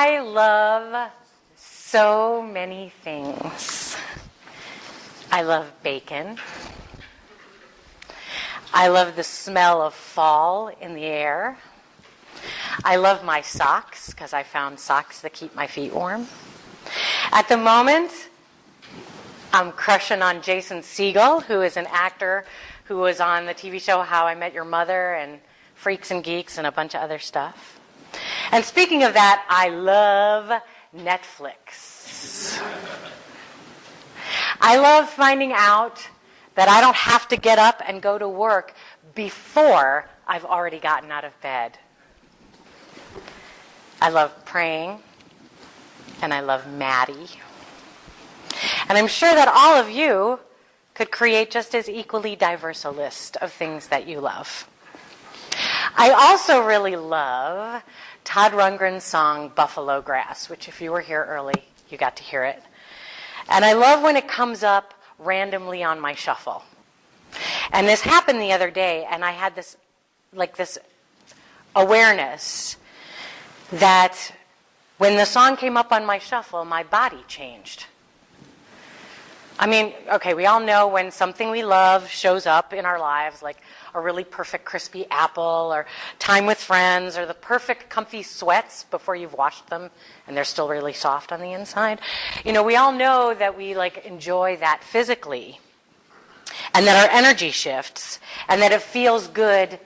I love so many things. I love bacon. I love the smell of fall in the air. I love my socks because I found socks that keep my feet warm. At the moment, I'm crushing on Jason Segel, who is an actor who was on the TV show How I Met Your Mother and Freaks and Geeks and a bunch of other stuff. And speaking of that, I love Netflix. I love finding out that I don't have to get up and go to work before I've already gotten out of bed. I love praying, and I love Maddie. And I'm sure that all of you could create just as equally diverse a list of things that you love. I also really love Todd Rundgren's song, Buffalo Grass, which if you were here early, you got to hear it. And I love when it comes up randomly on my shuffle. And this happened the other day, and I had this awareness that when the song came up on my shuffle, my body changed. I mean, okay, we all know when something we love shows up in our lives, like a really perfect crispy apple, or time with friends, or the perfect comfy sweats before you've washed them and they're still really soft on the inside. You know, we all know that we enjoy that physically, and that our energy shifts, and that it feels good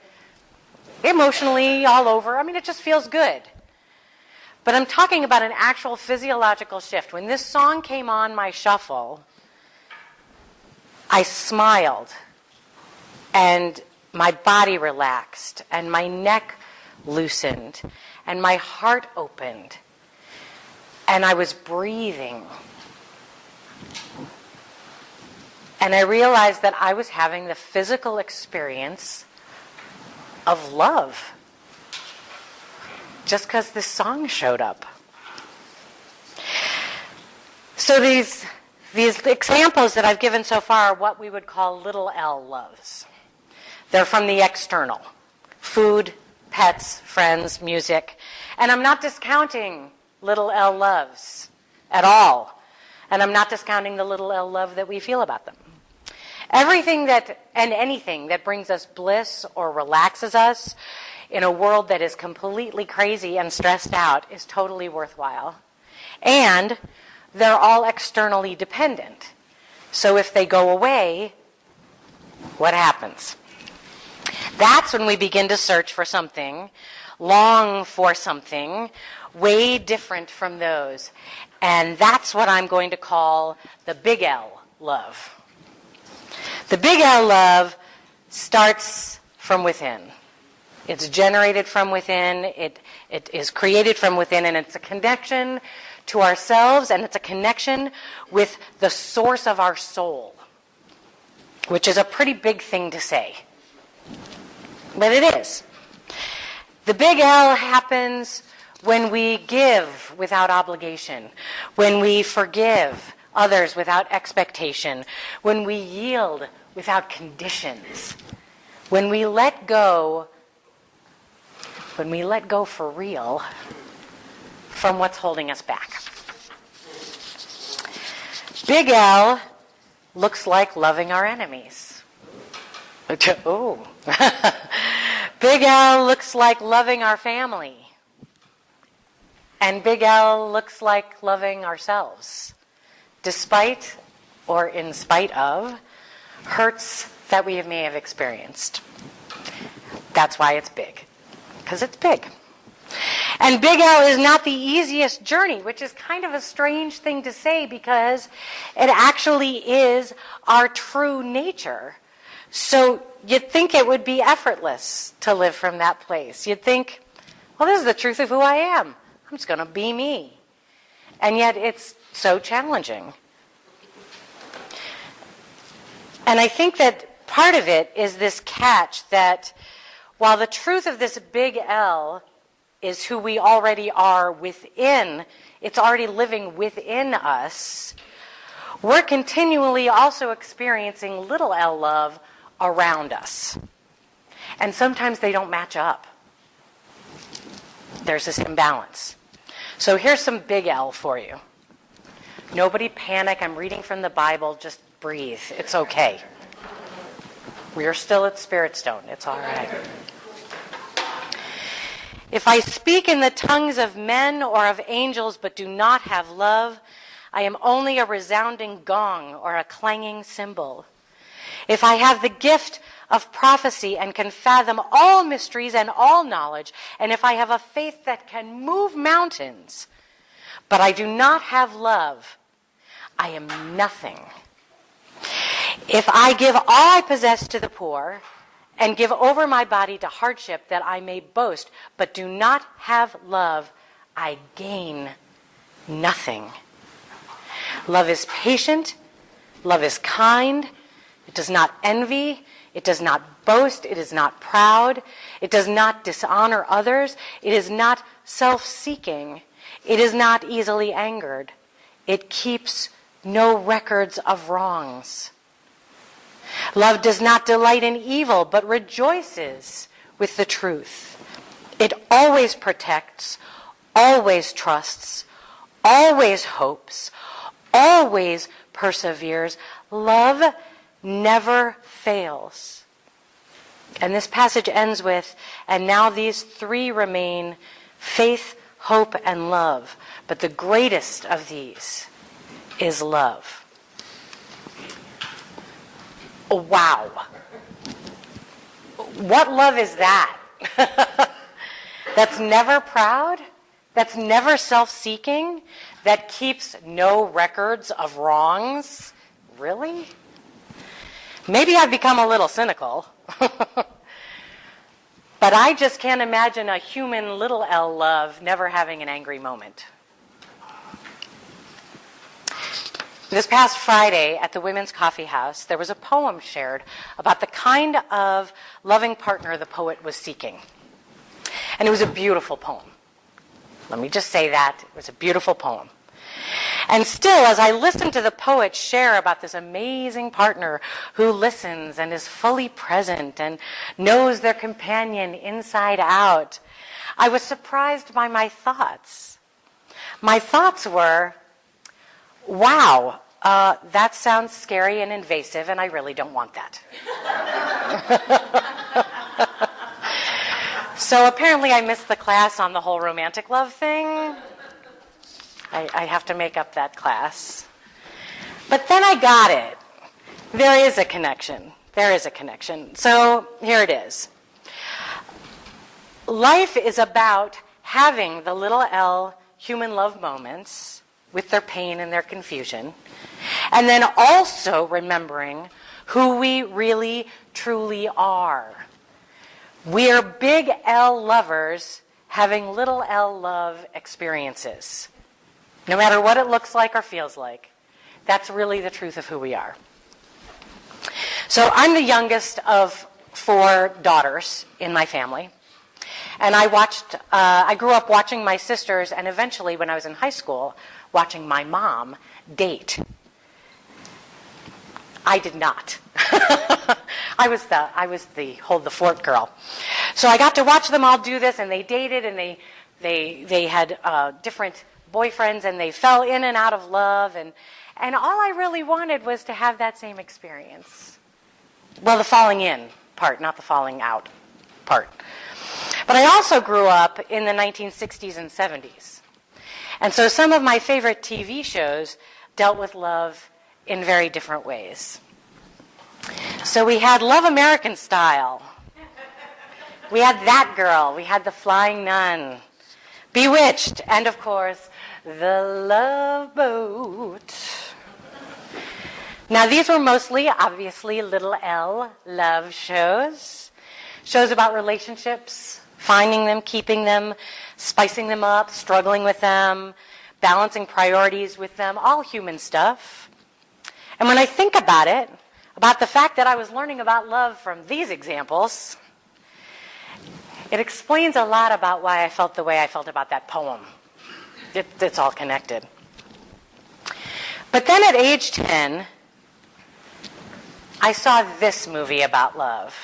emotionally all over. I mean, it just feels good. But I'm talking about an actual physiological shift. When this song came on my shuffle, I smiled, and my body relaxed, and my neck loosened, and my heart opened, and I was breathing. And I realized that I was having the physical experience of love just because this song showed up. So these examples that I've given so far are what we would call little L loves. They're from the external: food, pets, friends, music. And I'm not discounting little L loves at all. And I'm not discounting the little L love that we feel about them. Everything and anything that brings us bliss or relaxes us in a world that is completely crazy and stressed out is totally worthwhile. And they're all externally dependent. So if they go away, what happens? That's when we begin to search for something, long for something, way different from those. And that's what I'm going to call the big L love. The big L love starts from within. It's generated from within, it is created from within, and it's a connection to ourselves, and it's a connection with the source of our soul, which is a pretty big thing to say. But it is. The big L happens when we give without obligation, when we forgive others without expectation, when we yield without conditions, when we let go for real from what's holding us back. Big L looks like loving our enemies. Oh. Big L looks like loving our family. And big L looks like loving ourselves, despite or in spite of hurts that we may have experienced. That's why it's big, because it's big. And big L is not the easiest journey, which is kind of a strange thing to say because it actually is our true nature. So you'd think it would be effortless to live from that place. You'd think, well, this is the truth of who I am. I'm just going to be me. And yet it's so challenging. And I think that part of it is this catch that while the truth of this big L is who we already are within, it's already living within us, we're continually also experiencing little L love around us. And sometimes they don't match up. There's this imbalance. So here's some big L for you. Nobody panic. I'm reading from the Bible. Just breathe. It's okay. We're still at Spirit Stone. It's all right. If I speak in the tongues of men or of angels but do not have love, I am only a resounding gong or a clanging cymbal. If I have the gift of prophecy and can fathom all mysteries and all knowledge, and if I have a faith that can move mountains, but I do not have love, I am nothing. If I give all I possess to the poor and give over my body to hardship that I may boast, but do not have love, I gain nothing. Love is patient. Love is kind. It does not envy. It does not boast. It is not proud. It does not dishonor others. It is not self-seeking. It is not easily angered. It keeps no records of wrongs. Love does not delight in evil, but rejoices with the truth. It always protects, always trusts, always hopes, always perseveres. Love never fails. And this passage ends with, and now these three remain, faith, hope, and love. But the greatest of these is love. Wow. What love is that? That's never proud, that's never self-seeking, that keeps no records of wrongs. Really? Maybe I've become a little cynical. But I just can't imagine a human little L love never having an angry moment. This past Friday at the Women's Coffee House, there was a poem shared about the kind of loving partner the poet was seeking. And it was a beautiful poem. Let me just say that. It was a beautiful poem. And still, as I listened to the poet share about this amazing partner who listens and is fully present and knows their companion inside out, I was surprised by my thoughts. My thoughts were, wow, that sounds scary and invasive, and I really don't want that. So apparently I missed the class on the whole romantic love thing. I have to make up that class. But then I got it. There is a connection. There is a connection. So here it is. Life is about having the little L human love moments with their pain and their confusion, and then also remembering who we really, truly are. We are big L lovers having little L love experiences. No matter what it looks like or feels like, that's really the truth of who we are. So I'm the youngest of 4 daughters in my family. And I grew up watching my sisters, and eventually when I was in high school, watching my mom date. I did not. I was the hold the fort girl. So I got to watch them all do this, and they dated, and they had different boyfriends, and they fell in and out of love, and all I really wanted was to have that same experience. Well, the falling in part, not the falling out part. But I also grew up in the 1960s and 70s. And so some of my favorite TV shows dealt with love in very different ways. So we had Love American Style. We had That Girl. We had The Flying Nun. Bewitched. And, of course, The Love Boat. Now, these were mostly, obviously, little L love shows. Shows about relationships, finding them, keeping them, spicing them up, struggling with them, balancing priorities with them, all human stuff. And when I think about it, about the fact that I was learning about love from these examples, it explains a lot about why I felt the way I felt about that poem. It's all connected. But then at age 10, I saw this movie about love.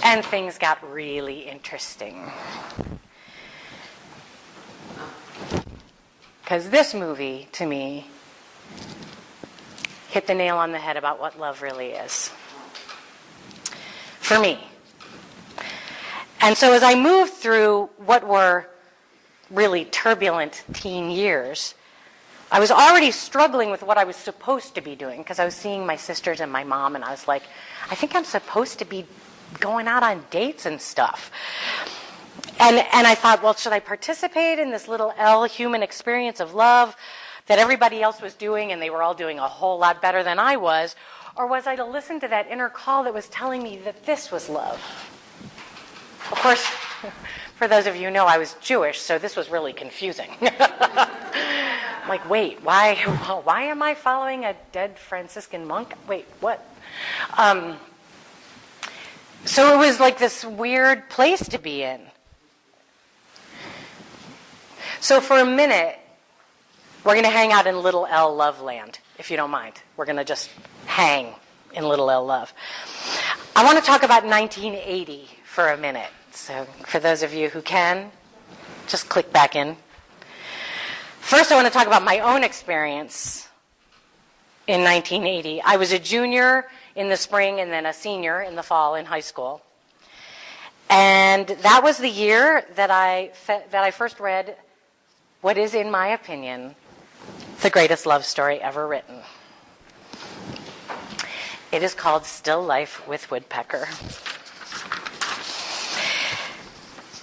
And things got really interesting. because this movie, to me, hit the nail on the head about what love really is. For me. And so as I moved through what were really turbulent teen years, I was already struggling with what I was supposed to be doing, because I was seeing my sisters and my mom, and I was like, I think I'm supposed to be going out on dates and stuff. And I thought, well, should I participate in this little L human experience of love that everybody else was doing, and they were all doing a whole lot better than I was? Or was I to listen to that inner call that was telling me that this was love? Of course, for those of you who know, I was Jewish, so this was really confusing. I'm like, wait, why am I following a dead Franciscan monk? Wait, what? So it was like this weird place to be in. So for a minute, we're going to hang out in Little L Love Land, if you don't mind. We're going to just hang in Little L Love. I want to talk about 1980 for a minute. So for those of you who can, just click back in. First, I want to talk about my own experience in 1980. I was a junior in the spring and then a senior in the fall in high school. And that was the year that I first read what is, in my opinion, the greatest love story ever written. It is called Still Life with Woodpecker.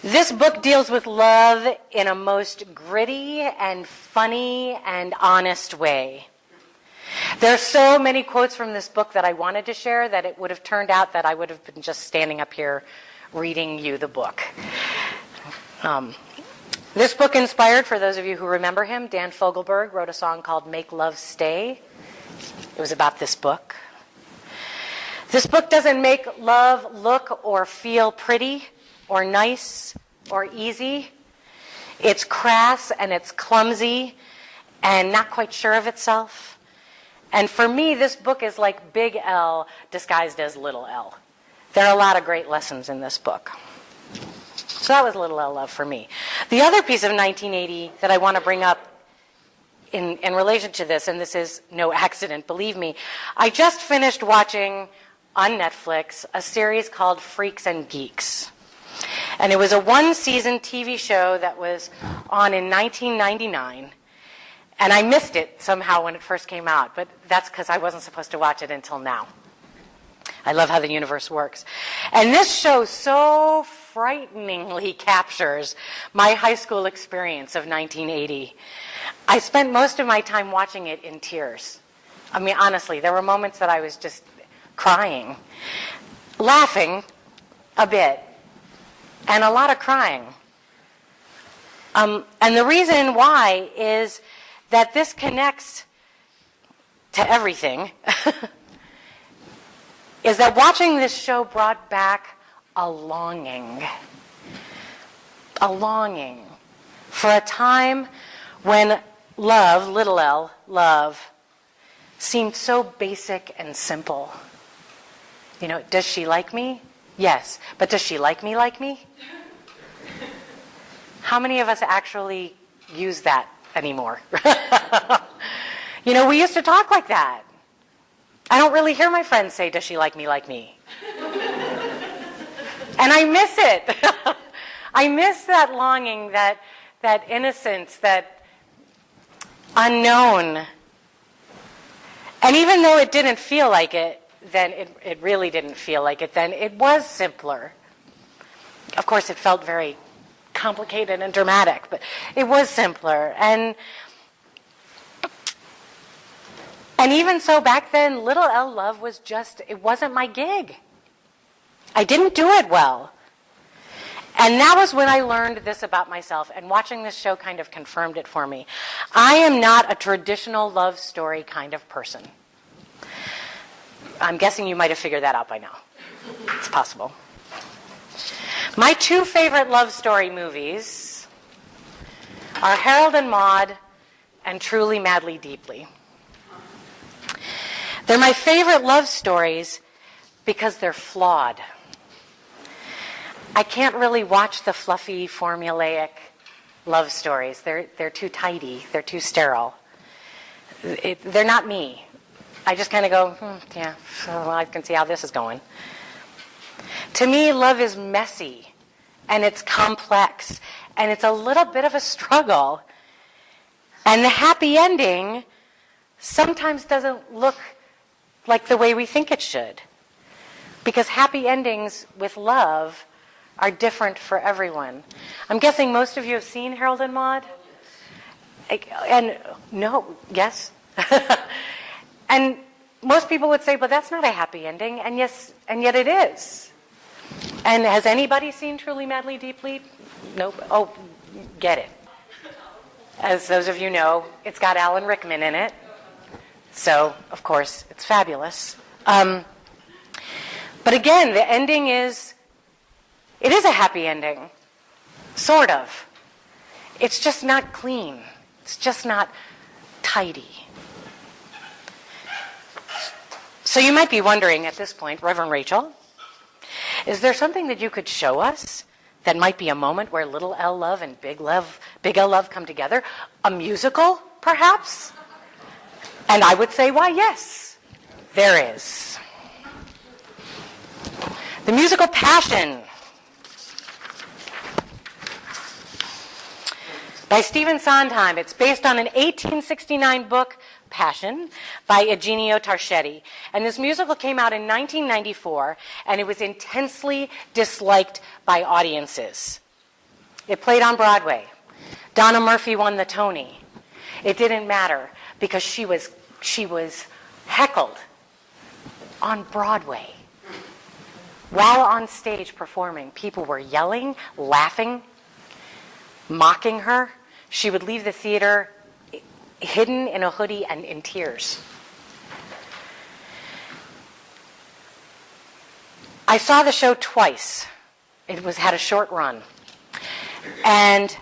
This book deals with love in a most gritty and funny and honest way. There are so many quotes from this book that I wanted to share that it would have turned out that I would have been just standing up here reading you the book. This book inspired, for those of you who remember him, Dan Fogelberg wrote a song called Make Love Stay. It was about this book. This book doesn't make love look or feel pretty or nice or easy. It's crass and it's clumsy and not quite sure of itself. And for me, this book is like Big L disguised as Little L. There are a lot of great lessons in this book. So that was Little L Love for me. The other piece of 1980 that I want to bring up in relation to this, and this is no accident, believe me, I just finished watching on Netflix a series called Freaks and Geeks. And it was a one-season TV show that was on in 1999. And I missed it somehow when it first came out, but that's because I wasn't supposed to watch it until now. I love how the universe works. And this show so frighteningly captures my high school experience of 1980. I spent most of my time watching it in tears. I mean, honestly, there were moments that I was just crying, laughing a bit, and a lot of crying. And the reason why is that this connects to everything, is that watching this show brought back a longing for a time when love, little L, love, seemed so basic and simple. You know, does she like me? Yes. But does she like me like me? How many of us actually use that anymore? You know, we used to talk like that. I don't really hear my friends say, does she like me like me? And I miss it. I miss that longing, that innocence, that unknown. And even though it didn't feel like it, then it really didn't feel like it then. It was simpler. Of course, it felt very complicated and dramatic, but it was simpler. And even so, back then, Little L Love was just, it wasn't my gig. I didn't do it well. And that was when I learned this about myself, and watching this show kind of confirmed it for me. I am not a traditional love story kind of person. I'm guessing you might have figured that out by now. It's possible. My two favorite love story movies are Harold and Maude and Truly, Madly, Deeply. They're my favorite love stories because they're flawed. I can't really watch the fluffy, formulaic love stories. They're too tidy. They're too sterile. They're not me. I just kind of go, yeah, well, I can see how this is going. To me, love is messy, and it's complex, and it's a little bit of a struggle. And the happy ending sometimes doesn't look like the way we think it should. Because happy endings with love are different for everyone. I'm guessing most of you have seen Harold and Maude? And no, yes? And most people would say, but that's not a happy ending, and yes, and yet it is. And has anybody seen Truly, Madly, Deeply? Nope. Oh, get it. As those of you know, it's got Alan Rickman in it. So, of course, it's fabulous. But again, the ending it is a happy ending. Sort of. It's just not clean. It's just not tidy. So you might be wondering at this point, Reverend Rachel, is there something that you could show us that might be a moment where little L love and big L love come together? A musical, perhaps? And I would say, why, yes, there is. The musical Passion by Stephen Sondheim. It's based on an 1869 book, Passion, by Eugenio Tarchetti. And this musical came out in 1994, and it was intensely disliked by audiences. It played on Broadway. Donna Murphy won the Tony. It didn't matter because she was heckled on Broadway. While on stage performing, people were yelling, laughing, mocking her. She would leave the theater hidden in a hoodie and in tears. I saw the show twice. It had a short run. And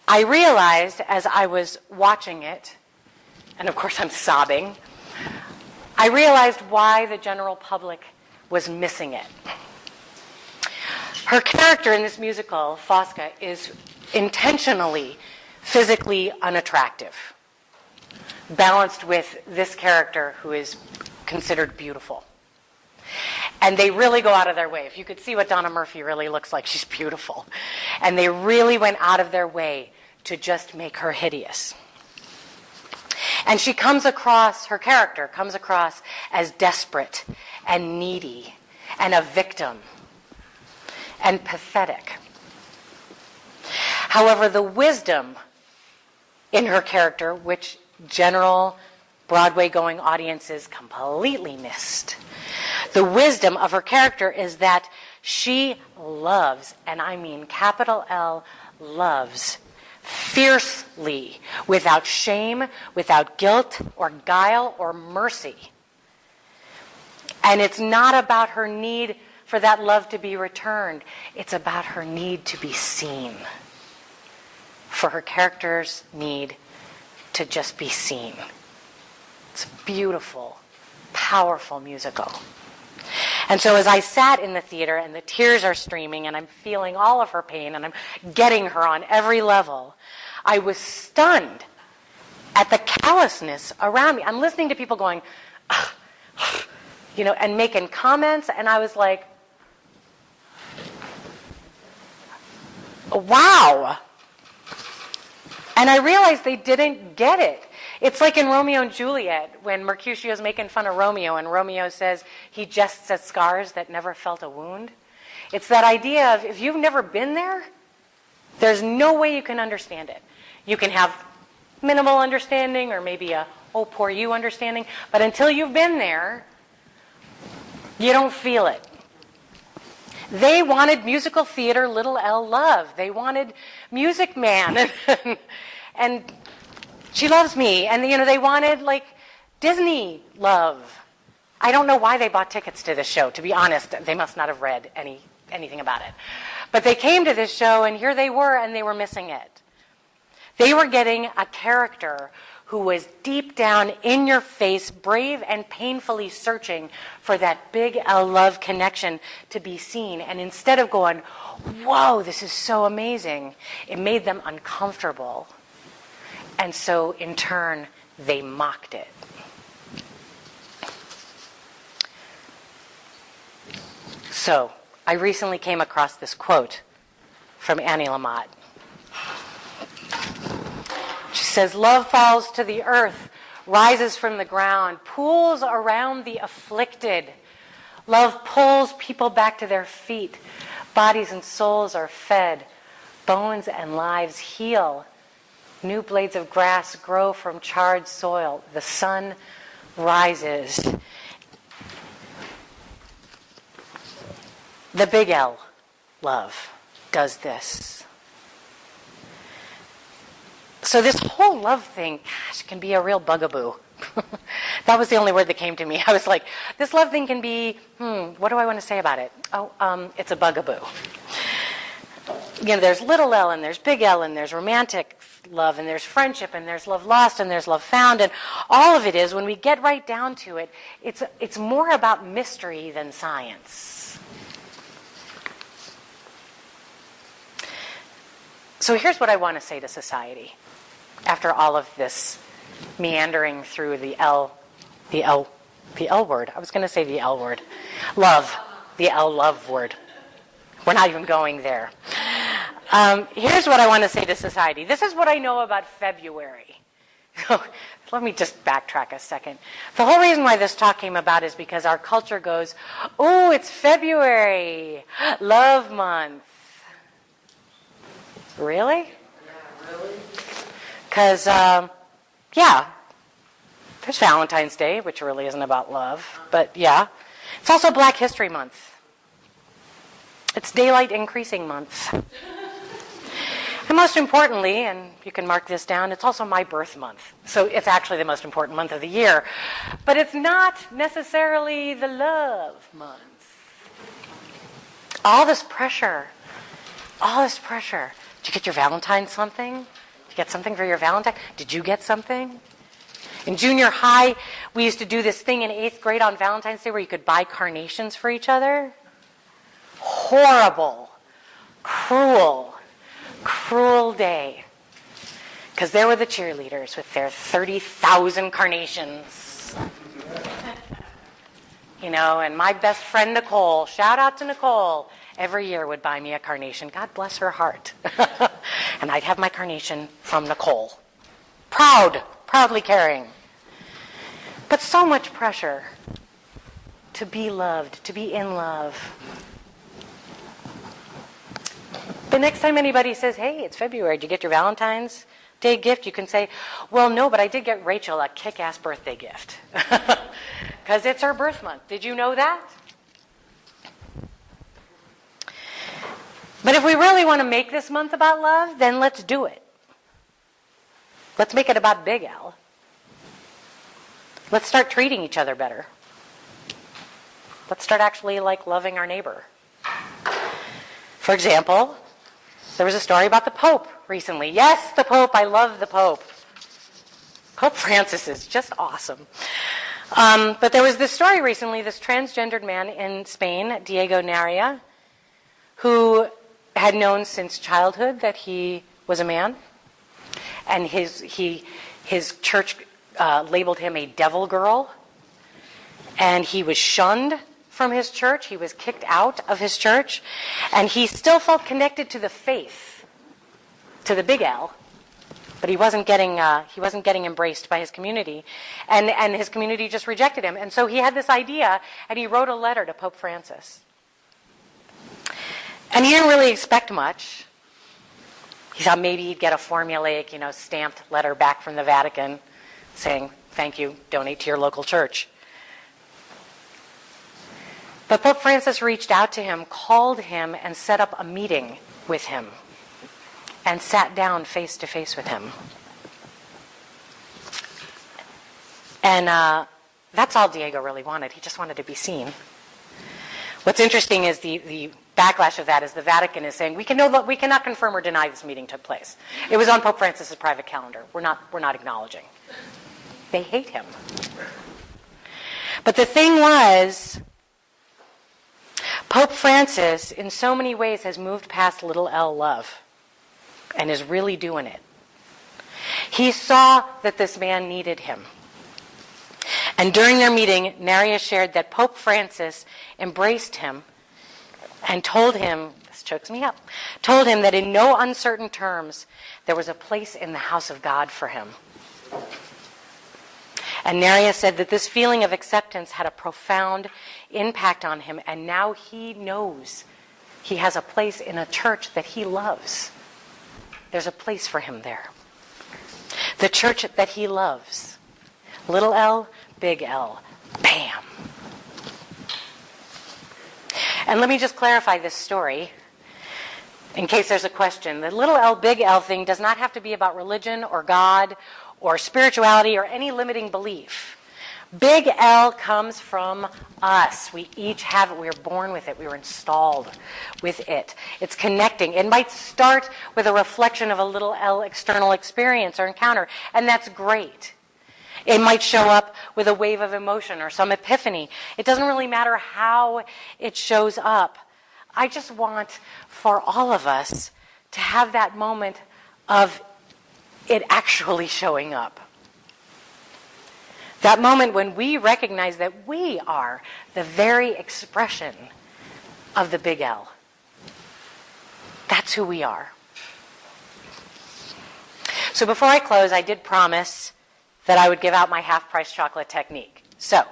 I realized as I was watching it, and of course I'm sobbing, I realized why the general public was missing it. Her character in this musical, Fosca, is intentionally physically unattractive, balanced with this character who is considered beautiful. And they really go out of their way. If you could see what Donna Murphy really looks like, she's beautiful. And they really went out of their way to just make her hideous. And her character comes across as desperate and needy and a victim and pathetic. However, the wisdom in her character, which general Broadway-going audiences completely missed, the wisdom of her character is that she loves, and I mean capital L, loves, fiercely, without shame, without guilt or guile or mercy. And it's not about her need for that love to be returned. It's about her need to be seen. For her character's need to just be seen. It's a beautiful, powerful musical. And so as I sat in the theater and the tears are streaming and I'm feeling all of her pain and I'm getting her on every level, I was stunned at the callousness around me. I'm listening to people going, and making comments, and I was like, wow. And I realized they didn't get it. It's like in Romeo and Juliet, when Mercutio's making fun of Romeo, and Romeo says he jests at scars that never felt a wound. It's that idea of, if you've never been there, there's no way you can understand it. You can have minimal understanding, or maybe a, oh, poor you understanding, but until you've been there, you don't feel it. They wanted musical theater, little L love. They wanted Music Man, and She Loves Me, and they wanted like Disney love. I don't know why they bought tickets to this show. To be honest, they must not have read anything about it. But they came to this show, and here they were, and they were missing it. They were getting a character who was deep down in your face, brave and painfully searching for that big L love connection to be seen. And instead of going, whoa, this is so amazing, it made them uncomfortable. And so in turn, they mocked it. So I recently came across this quote from Annie Lamott. She says, love falls to the earth, rises from the ground, pools around the afflicted. Love pulls people back to their feet. Bodies and souls are fed. Bones and lives heal. New blades of grass grow from charred soil. The sun rises. The big L, love, does this. So this whole love thing, gosh, can be a real bugaboo. That was the only word that came to me. I was like, this love thing can be, what do I want to say about it? It's a bugaboo. You know, there's little L, and there's big L, and there's romantic love, and there's friendship, and there's love lost, and there's love found, and all of it is, when we get right down to it, it's more about mystery than science. So here's what I want to say to society after all of this meandering through the L word. I was going to say the L word. Love. The L love word. We're not even going there. Here's what I want to say to society. This is what I know about February. Let me just backtrack a second. The whole reason why this talk came about is because our culture goes, oh, it's February, love month. Really? Yeah, really? Because, there's Valentine's Day, which really isn't about love, but yeah. It's also Black History Month. It's Daylight Increasing Month. And most importantly, and you can mark this down, it's also my birth month. So it's actually the most important month of the year. But it's not necessarily the love month. All this pressure. Did you get your Valentine something? Did you get something for your Valentine? Did you get something? In junior high, we used to do this thing in 8th grade on Valentine's Day where you could buy carnations for each other. Horrible, cruel day. Because there were the cheerleaders with their 30,000 carnations. You know, and my best friend Nicole, shout out to Nicole, every year would buy me a carnation. God bless her heart. And I'd have my carnation from Nicole. Proudly carrying. But so much pressure to be loved, to be in love. The next time anybody says, hey, it's February, did you get your Valentine's Day gift? You can say, well, no, but I did get Rachel a kick-ass birthday gift. Because it's her birth month. Did you know that? But if we really want to make this month about love, then let's do it. Let's make it about Big L. Let's start treating each other better. Let's start actually loving our neighbor. For example, there was a story about the Pope recently. Yes, the Pope. I love the Pope. Pope Francis is just awesome. But there was this story recently, this transgendered man in Spain, Diego Narea, who had known since childhood that he was a man. And his church labeled him a devil girl. And he was shunned from his church. He was kicked out of his church. And he still felt connected to the faith, to the big L. But he wasn't getting embraced by his community. And his community just rejected him. And so he had this idea, and he wrote a letter to Pope Francis. And he didn't really expect much. He thought maybe he'd get a formulaic, stamped letter back from the Vatican saying, thank you, donate to your local church. But Pope Francis reached out to him, called him, and set up a meeting with him and sat down face to face with him. And that's all Diego really wanted. He just wanted to be seen. What's interesting is the backlash of that is the Vatican is saying we cannot confirm or deny this meeting took place. It was on Pope Francis's private calendar. We're not acknowledging. They hate him. But the thing was, Pope Francis, in so many ways, has moved past little L love and is really doing it. He saw that this man needed him. And during their meeting, Neria shared that Pope Francis embraced him and told him, this chokes me up, told him that in no uncertain terms there was a place in the house of God for him. And Neria said that this feeling of acceptance had a profound impact on him, and now he knows he has a place in a church that he loves. There's a place for him there. The church that he loves. Little L, big L. Bam. And let me just clarify this story in case there's a question. The little L, big L thing does not have to be about religion or God or spirituality or any limiting belief. Big L comes from us. We each have it. We were born with it. We were installed with it. It's connecting. It might start with a reflection of a little L external experience or encounter, and that's great. It might show up with a wave of emotion or some epiphany. It doesn't really matter how it shows up. I just want for all of us to have that moment of it actually showing up. That moment when we recognize that we are the very expression of the big L. That's who we are. So before I close, I did promise that I would give out my half-price chocolate technique. So,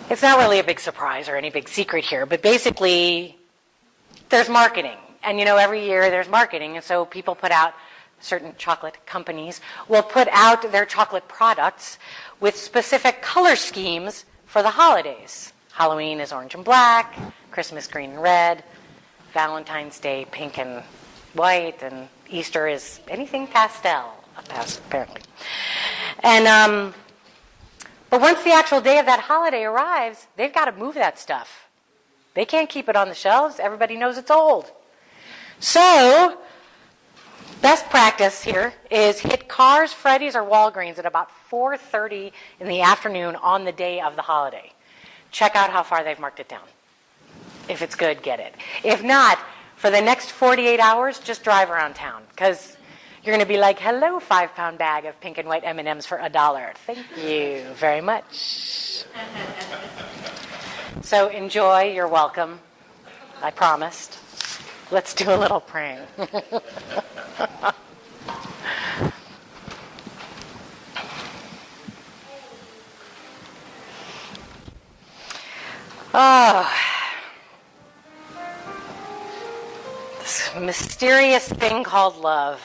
it's not really a big surprise or any big secret here, but basically, there's marketing. And every year there's marketing, and so people put out, certain chocolate companies will put out their chocolate products with specific color schemes for the holidays. Halloween is orange and black, Christmas green and red, Valentine's Day pink and white, and Easter is anything pastel, apparently. And but once the actual day of that holiday arrives, they've got to move that stuff. They can't keep it on the shelves. Everybody knows it's old. So, best practice here is hit Carr's, Freddy's, or Walgreens at about 4:30 in the afternoon on the day of the holiday. Check out how far they've marked it down. If it's good, get it. If not, for the next 48 hours, just drive around town, because you're going to be like, hello, 5-pound bag of pink and white M&Ms for $1. Thank you very much. So enjoy. You're welcome. I promised. Let's do a little praying. Oh, this mysterious thing called love.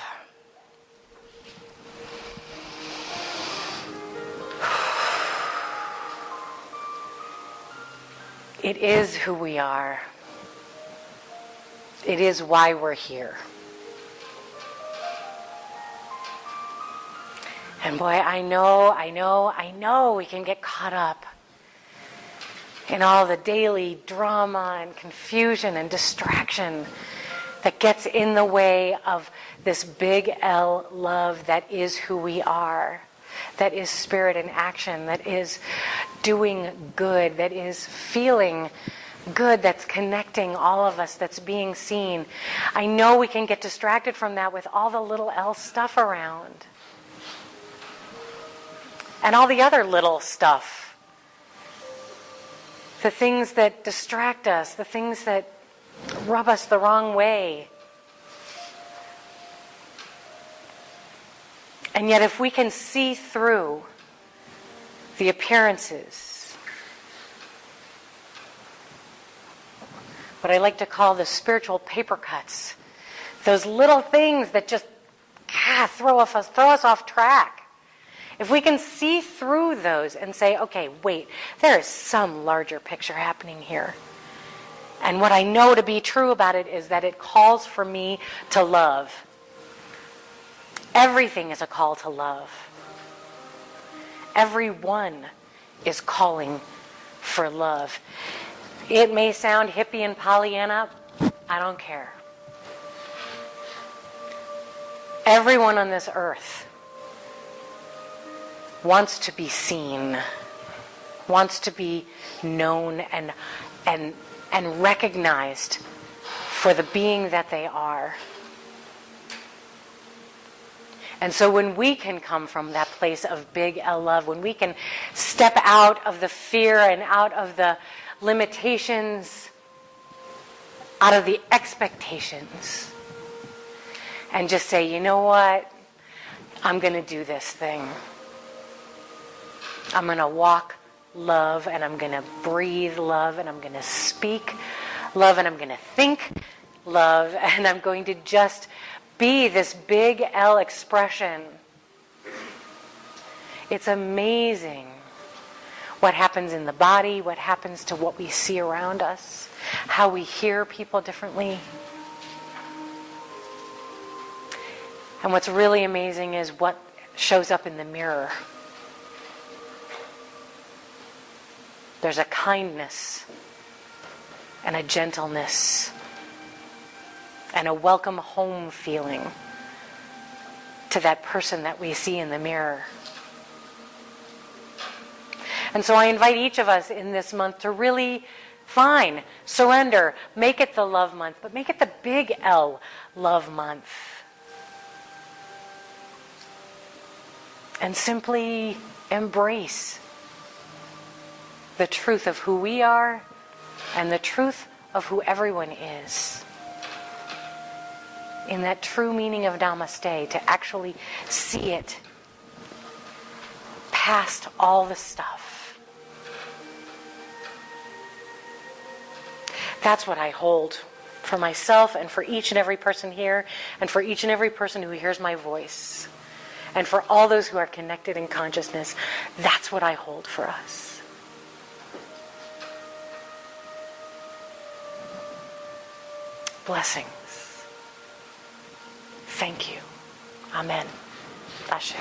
It is who we are. It is why we're here. And boy, I know we can get caught up in all the daily drama and confusion and distraction that gets in the way of this big L love that is who we are, that is spirit in action, that is doing good, that is feeling good, that's connecting all of us, that's being seen. I know we can get distracted from that with all the little L stuff around. And all the other little stuff. The things that distract us, the things that rub us the wrong way. And yet if we can see through the appearances, what I like to call the spiritual paper cuts, those little things that just throw us off track. If we can see through those and say, okay, wait, there is some larger picture happening here. And what I know to be true about it is that it calls for me to love. Everything is a call to love. Everyone is calling for love. It may sound hippie and Pollyanna. I don't care. Everyone on this earth wants to be seen, wants to be known and recognized for the being that they are. And so when we can come from that place of big L love, when we can step out of the fear and out of the limitations, out of the expectations, and just say, you know what? I'm going to do this thing. I'm going to walk love, and I'm going to breathe love, and I'm going to speak love, and I'm going to think love, and I'm going to just be this big L expression. It's amazing what happens in the body, what happens to what we see around us, how we hear people differently. And what's really amazing is what shows up in the mirror. There's a kindness and a gentleness and a welcome home feeling to that person that we see in the mirror. And so I invite each of us in this month to really, fine, surrender, make it the love month, but make it the big L love month. And simply embrace the truth of who we are and the truth of who everyone is. In that true meaning of Namaste, to actually see it past all the stuff. That's what I hold for myself and for each and every person here and for each and every person who hears my voice. And for all those who are connected in consciousness, that's what I hold for us. Blessings. Thank you. Amen. Ashe.